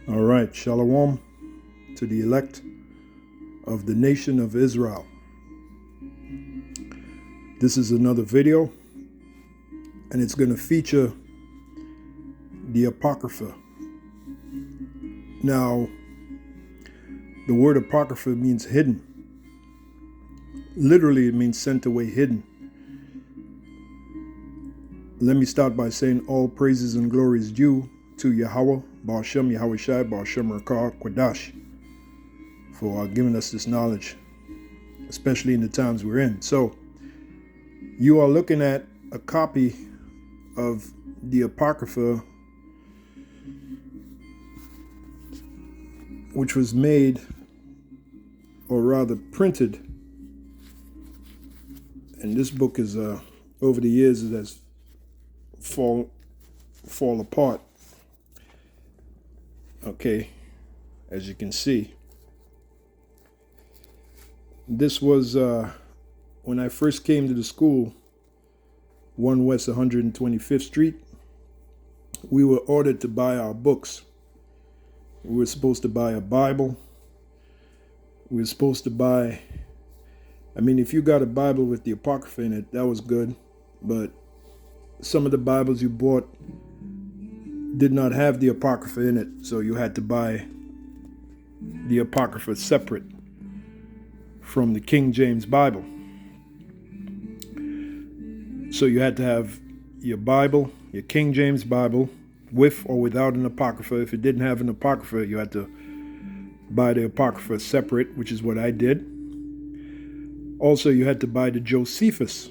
All right, Shalom to the elect of the nation of Israel. This is another video, and it's going to feature the Apocrypha. Now, the word Apocrypha means hidden. Literally, it means sent away hidden. Let me start by saying all praises and glory is due to Yahweh, Baal Shem, Yahweh Shai, Baal Shem Rakar, Quadash, for giving us this knowledge, especially in the times we're in. So, you are looking at a copy of the Apocrypha, which was made, or rather printed, and this book is, over the years, it has fall apart. Okay, as you can see, this was when I first came to the school, 1 West 125th Street. We were ordered to buy our books. We were supposed to buy a Bible. We were supposed to buy, if you got a Bible with the Apocrypha in it, that was good. But some of the Bibles you bought did not have the Apocrypha in it, so you had to buy the Apocrypha separate from the King James Bible. So you had to have your Bible, your King James Bible, with or without an Apocrypha. If it didn't have an Apocrypha, you had to buy the Apocrypha separate, which is what I did. Also, you had to buy the Josephus.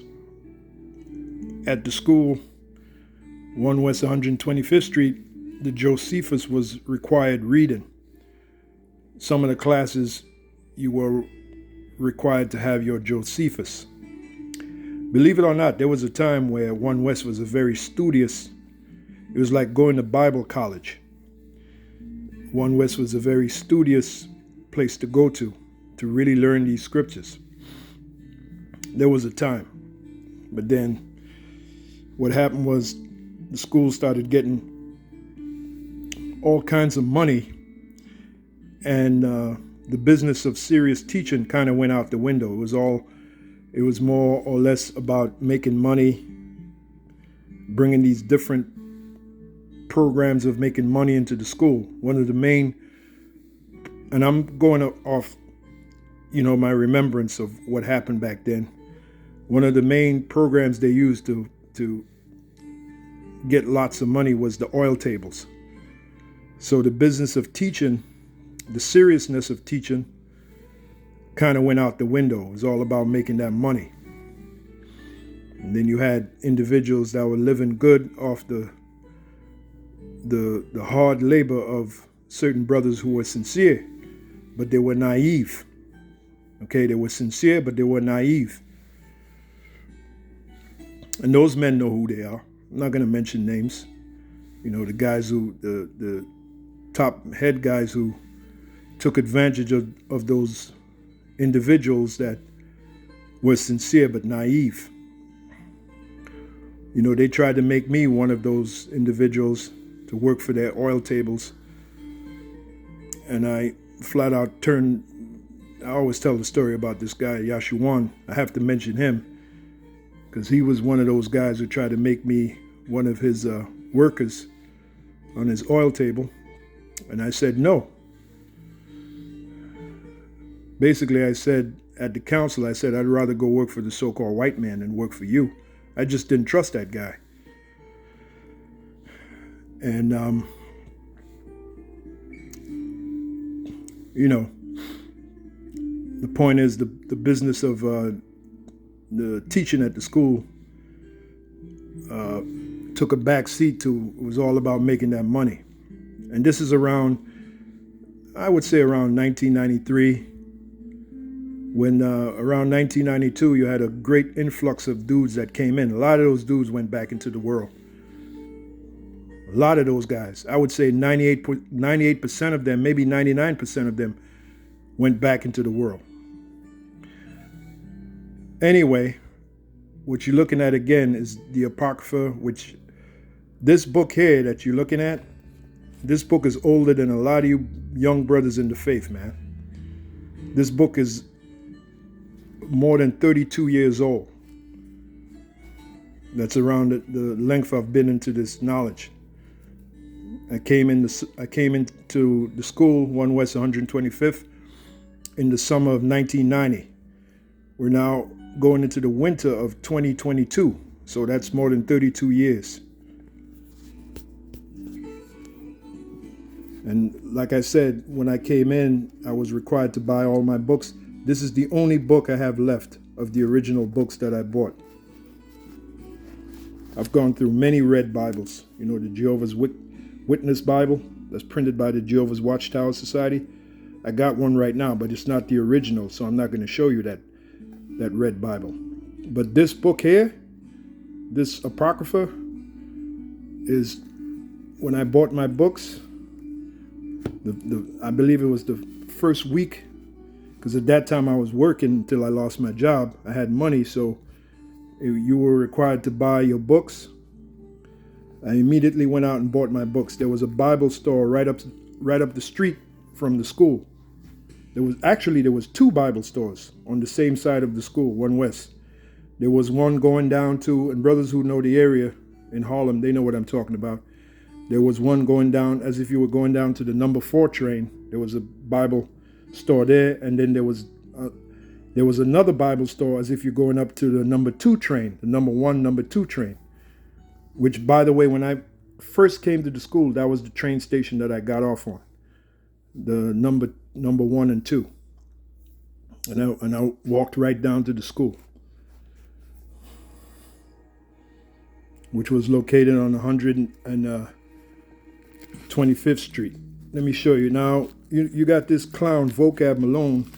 At the school, 1 West 125th Street, the Josephus was required reading. Some of the classes, you were required to have your Josephus. Believe it or not, there was a time where 1 West was a very studious, it was like going to Bible college. 1 West was a very studious place to go to really learn these scriptures. There was a time. But then what happened was the school started getting all kinds of money, and the business of serious teaching kind of went out the window. It was more or less about making money, bringing these different programs of making money into the school. One of the main, and I'm going off, my remembrance of what happened back then. One of the main programs they used to get lots of money was the oil tables. So the business of teaching, the seriousness of teaching, kind of went out the window. It was all about making that money. And then you had individuals that were living good off the hard labor of certain brothers who were sincere, but they were naive. Okay, they were sincere, but they were naive. And those men know who they are. I'm not going to mention names. The guys who, the top head guys who took advantage of those individuals that were sincere but naive. They tried to make me one of those individuals to work for their oil tables. And I flat out I always tell the story about this guy, Yashuan. I have to mention him, because he was one of those guys who tried to make me one of his workers on his oil table. And I said no. Basically, I said at the council, I'd rather go work for the so-called white man than work for you. I just didn't trust that guy. And, the point is the business of the teaching at the school took a back seat to, it was all about making that money. And this is around 1993, when around 1992, you had a great influx of dudes that came in. A lot of those dudes went back into the world. A lot of those guys, I would say 98% of them, maybe 99% of them went back into the world. Anyway, what you're looking at again is the Apocrypha, which this book here that you're looking at This book is older than a lot of you young brothers in the faith, man. This book is more than 32 years old. That's around the length I've been into this knowledge. I came into the school, 1 West 125th, in the summer of 1990. We're now going into the winter of 2022, so that's more than 32 years. And like I said, when I came in, I was required to buy all my books. This is the only book I have left of the original books that I bought. I've gone through many red Bibles. You know, the Jehovah's Witness Bible that's printed by the Jehovah's Watchtower Society. I got one right now, but it's not the original, so I'm not going to show you that red Bible. But this book here, this Apocrypha, is when I bought my books. I believe it was the first week, because at that time I was working until I lost my job. I had money, so you were required to buy your books. I immediately went out and bought my books. There was a Bible store right up the street from the school. There was two Bible stores on the same side of the school, 1 West. There was one going down to, and brothers who know the area in Harlem, they know what I'm talking about. There was one going down as if you were going down to the number 4 train. There was a Bible store there, and then there was another Bible store as if you're going up to the number 2 train, the number 1, number 2 train. Which, by the way, when I first came to the school, that was the train station that I got off on, the number 1 and 2. And I walked right down to the school, which was located on 125th Street. Let me show you. Now, you got this clown, Vocab Malone,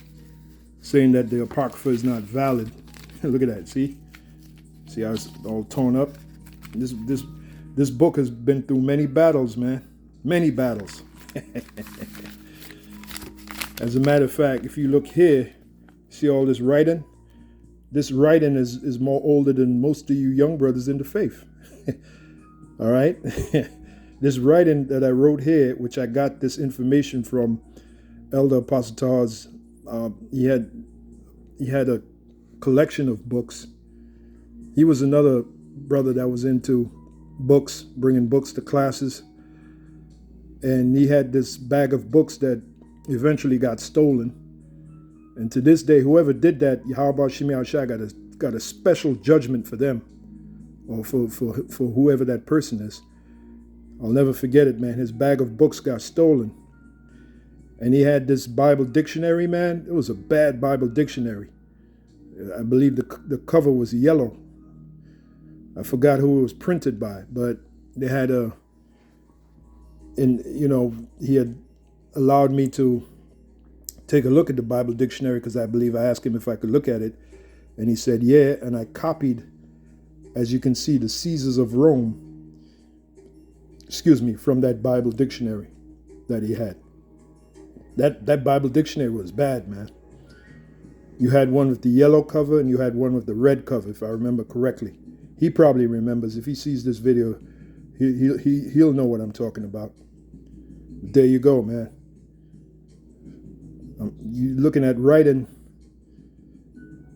saying that the Apocrypha is not valid. Look at that, see? See how it's all torn up? This book has been through many battles, man. Many battles. As a matter of fact, if you look here, see all this writing? This writing is more older than most of you young brothers in the faith. All right? This writing that I wrote here, which I got this information from Elder Apostle Tars, he had a collection of books. He was another brother that was into books, bringing books to classes. And he had this bag of books that eventually got stolen. And to this day, whoever did that, Yahweh Shemi Shai got a special judgment for them, or for whoever that person is. I'll never forget it, man. His bag of books got stolen. And he had this Bible dictionary, man. It was a bad Bible dictionary. I believe the cover was yellow. I forgot who it was printed by, but they had he had allowed me to take a look at the Bible dictionary, because I believe I asked him if I could look at it. And he said, yeah. And I copied, as you can see, the Caesars of Rome, from that Bible dictionary that he had. That Bible dictionary was bad, man. You had one with the yellow cover and you had one with the red cover, if I remember correctly. He probably remembers. If he sees this video, he'll know what I'm talking about. But there you go, man. You're looking at writing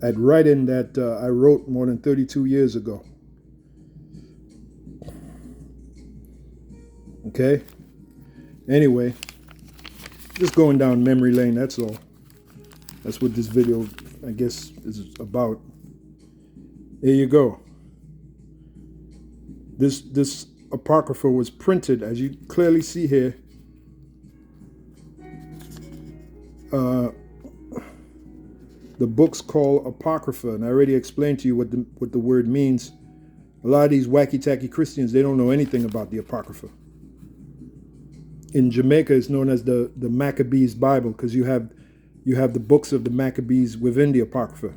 that I wrote more than 32 years ago. Okay? Anyway, just going down memory lane, that's all. That's what this video, I guess, is about. There you go. This Apocrypha was printed, as you clearly see here, the book's called Apocrypha, and I already explained to you what the word means. A lot of these wacky-tacky Christians, they don't know anything about the Apocrypha. In Jamaica, it's known as the Maccabees Bible, because you have the books of the Maccabees within the Apocrypha.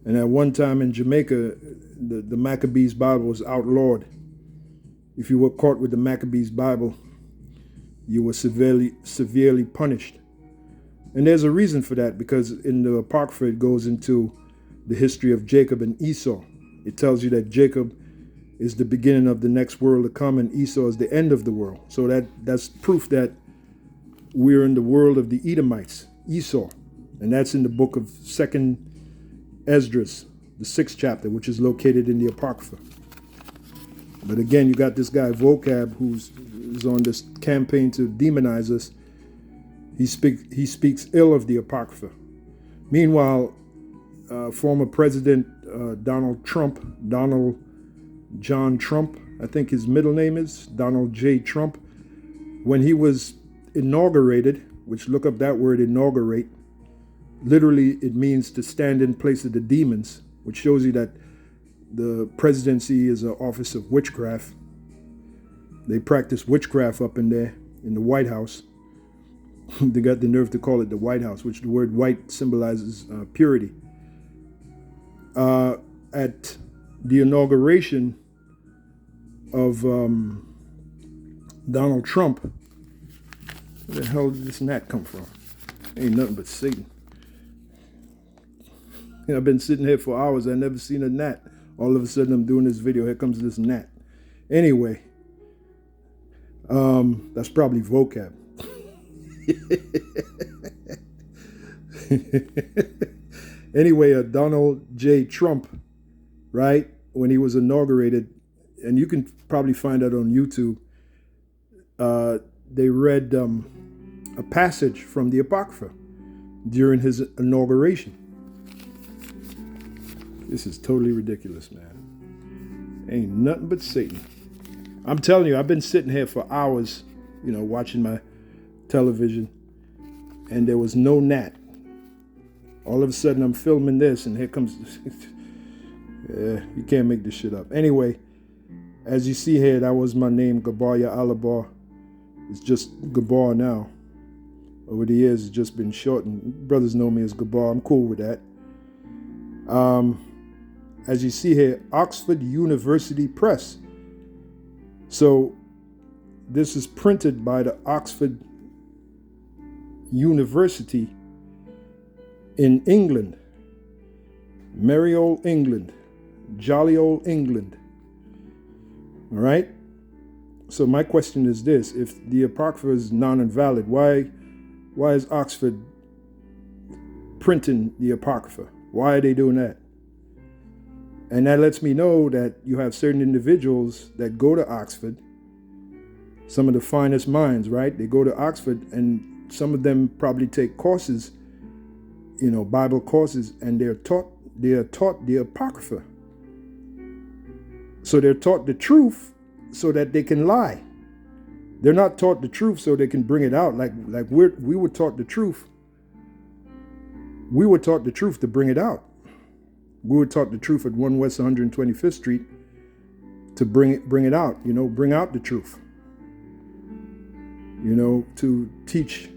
And at one time in Jamaica, the Maccabees Bible was outlawed. If you were caught with the Maccabees Bible, you were severely punished. And there's a reason for that, because in the Apocrypha, it goes into the history of Jacob and Esau. It tells you that Jacob is the beginning of the next world to come, and Esau is the end of the world. So that's proof that we're in the world of the Edomites, Esau. And that's in the book of 2nd Esdras, the 6th chapter, which is located in the Apocrypha. But again, you got this guy Vocab who's on this campaign to demonize us. He speaks ill of the Apocrypha. Meanwhile, former President Donald John Trump, I think his middle name is Donald J. Trump, when he was inaugurated, which look up that word inaugurate, literally it means to stand in place of the demons, which shows you that the presidency is an office of witchcraft. They practice witchcraft up in there in the White House. They got the nerve to call it the White House, which the word white symbolizes purity. At the inauguration of Donald Trump, where the hell did this gnat come from? Ain't nothing but Satan. I've been sitting here for hours. I've never seen a gnat. All of a sudden, I'm doing this video. Here comes this gnat. Anyway, that's probably vocab. Anyway, Donald J. Trump, right, when he was inaugurated, and you can probably find that on YouTube, they read a passage from the Apocrypha during his inauguration. This is totally ridiculous, man. Ain't nothing but Satan. I'm telling you, I've been sitting here for hours, watching my television, and there was no gnat. All of a sudden, I'm filming this, and here comes... Yeah, you can't make this shit up. Anyway, as you see here, that was my name, Gabar Alabar. It's just Gabar now. Over the years, it's just been shortened. Brothers know me as Gabar. I'm cool with that. As you see here, Oxford University Press. So this is printed by the Oxford University in England. Merry old England. Jolly old England. All right? So my question is this. If the Apocrypha is non-invalid, why is Oxford printing the Apocrypha? Why are they doing that? And that lets me know that you have certain individuals that go to Oxford, some of the finest minds, right? They go to Oxford, and some of them probably take courses, Bible courses, and they are taught the Apocrypha. So they're taught the truth so that they can lie. They're not taught the truth so they can bring it out. Like we were taught the truth. We were taught the truth to bring it out. We were taught the truth at 1 West 125th Street to bring it out, bring out the truth. To teach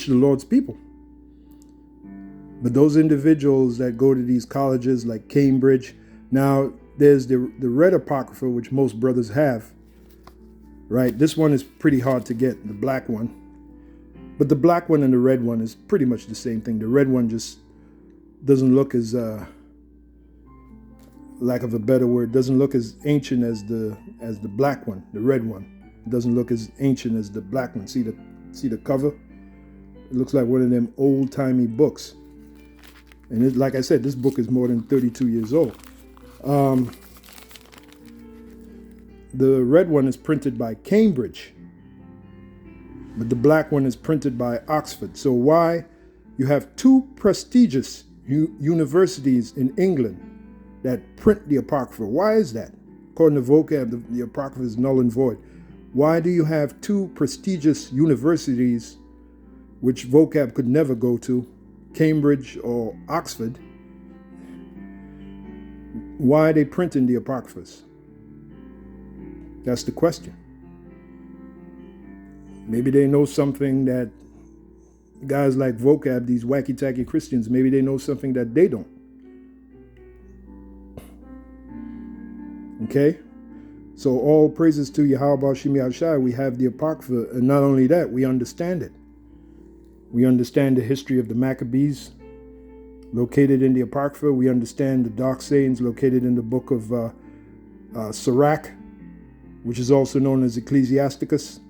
the Lord's people. But those individuals that go to these colleges like Cambridge, now there's the red Apocrypha, which most brothers have, right? This one is pretty hard to get, the black one. But the black one and the red one is pretty much the same thing. The red one just doesn't look as, lack of a better word, doesn't look as ancient as the black one, the red one. It doesn't look as ancient as the black one. See the cover? It looks like one of them old-timey books. And like I said, this book is more than 32 years old. The red one is printed by Cambridge, but the black one is printed by Oxford. So why you have two prestigious universities in England that print the Apocrypha? Why is that? According to Vocab, the Apocrypha is null and void. Why do you have two prestigious universities, which Vocab could never go to, Cambridge or Oxford? Why are they printing the Apocryphas? That's the question. Maybe they know something that guys like Vocab, these wacky-tacky Christians, maybe they know something that they don't. Okay? So all praises to Yahweh Shemi Ashai. We have the Apocrypha, and not only that, we understand it. We understand the history of the Maccabees, located in the Apocrypha. We understand the dark sayings located in the book of Sirach, which is also known as Ecclesiasticus.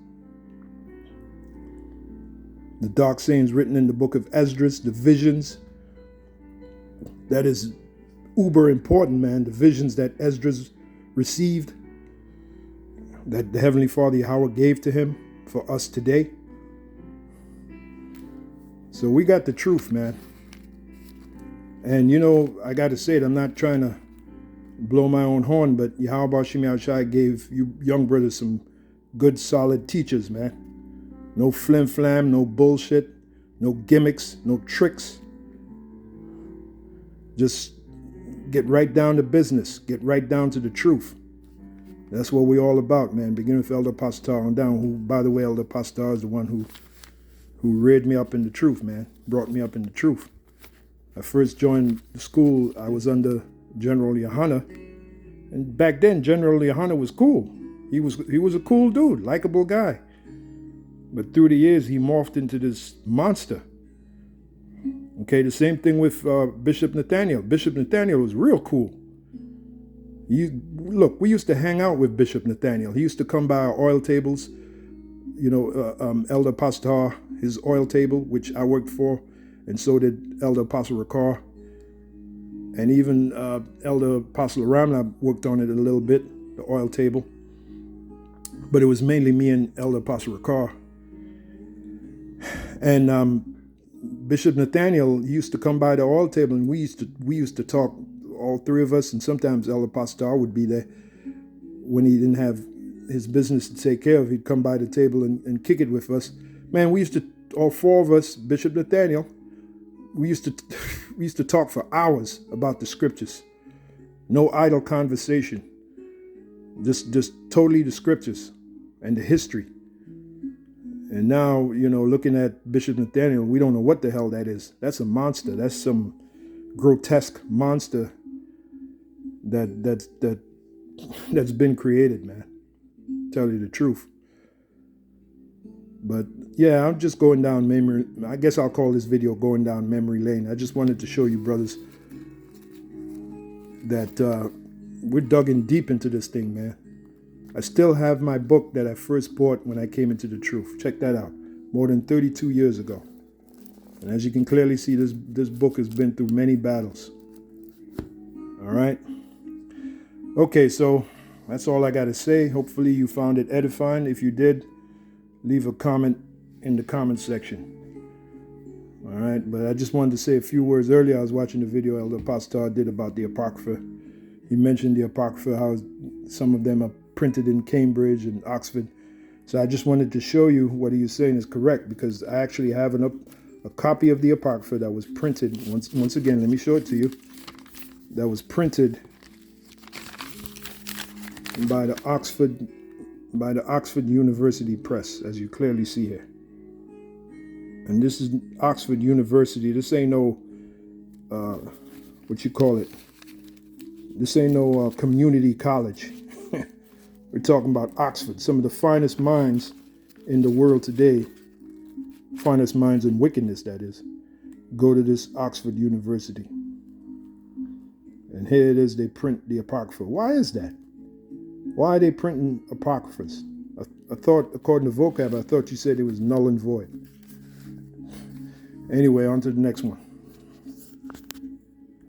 The dark sayings written in the book of Esdras, the visions. That is uber important, man. The visions that Esdras received, that the Heavenly Father Yahweh gave to him for us today. So we got the truth, man. And you know, I got to say it, I'm not trying to blow my own horn, but Yahweh Bashim Yahushai gave you young brothers some good, solid teachers, man. No flim-flam, no bullshit, no gimmicks, no tricks. Just get right down to business. Get right down to the truth. That's what we're all about, man. Beginning with Elder Pastor on down, who, by the way, Elder Pastor is the one who reared me up in the truth, man. Brought me up in the truth. I first joined the school, I was under General Yohana. And back then, General Yohana was cool. He was a cool dude, likable guy. But through the years, he morphed into this monster. Okay, the same thing with Bishop Nathaniel. Bishop Nathaniel was real cool. Look, we used to hang out with Bishop Nathaniel. He used to come by our oil tables. You know, Elder Pastor, his oil table, which I worked for, and so did Elder Apostle Rakar. And even Elder Apostle Ramla worked on it a little bit, the oil table. But it was mainly me and Elder Apostle Rakar. And Bishop Nathaniel used to come by the oil table, and we used to talk, all three of us, and sometimes Elder Pastor would be there when he didn't have his business to take care of. He'd come by the table and kick it with us. Man, we used to, all four of us, Bishop Nathaniel, we used to talk for hours about the scriptures. No idle conversation. Just totally the scriptures and the history. And now, you know, looking at Bishop Nathaniel, we don't know what the hell that is. That's a monster. That's some grotesque monster that's been created, man. Tell you the truth. But yeah, I'm just going down memory. I guess I'll call this video going down memory lane. I just wanted to show you, brothers, that we're dug in deep into this thing, man. I still have my book that I first bought when I came into the truth. Check that out. More than 32 years ago. And as you can clearly see, this book has been through many battles. All right. Okay, so that's all I got to say. Hopefully you found it edifying. If you did, leave a comment in the comment section. All right, but I just wanted to say a few words earlier. I was watching the video Elder Pastor did about the Apocrypha. He mentioned the Apocrypha, how some of them are printed in Cambridge and Oxford. So I just wanted to show you what he was saying is correct, because I actually have a copy of the Apocrypha that was printed. Once again, let me show it to you. That was printed by the Oxford University Press, as you clearly see here. And this is Oxford University. This ain't no, what you call it? This ain't no community college. We're talking about Oxford, some of the finest minds in the world today, finest minds in wickedness, that is, go to this Oxford University. And here it is, they print the Apocrypha. Why is that? Why are they printing Apocryphas? I thought, according to vocab, I thought you said it was null and void. Anyway, on to the next one.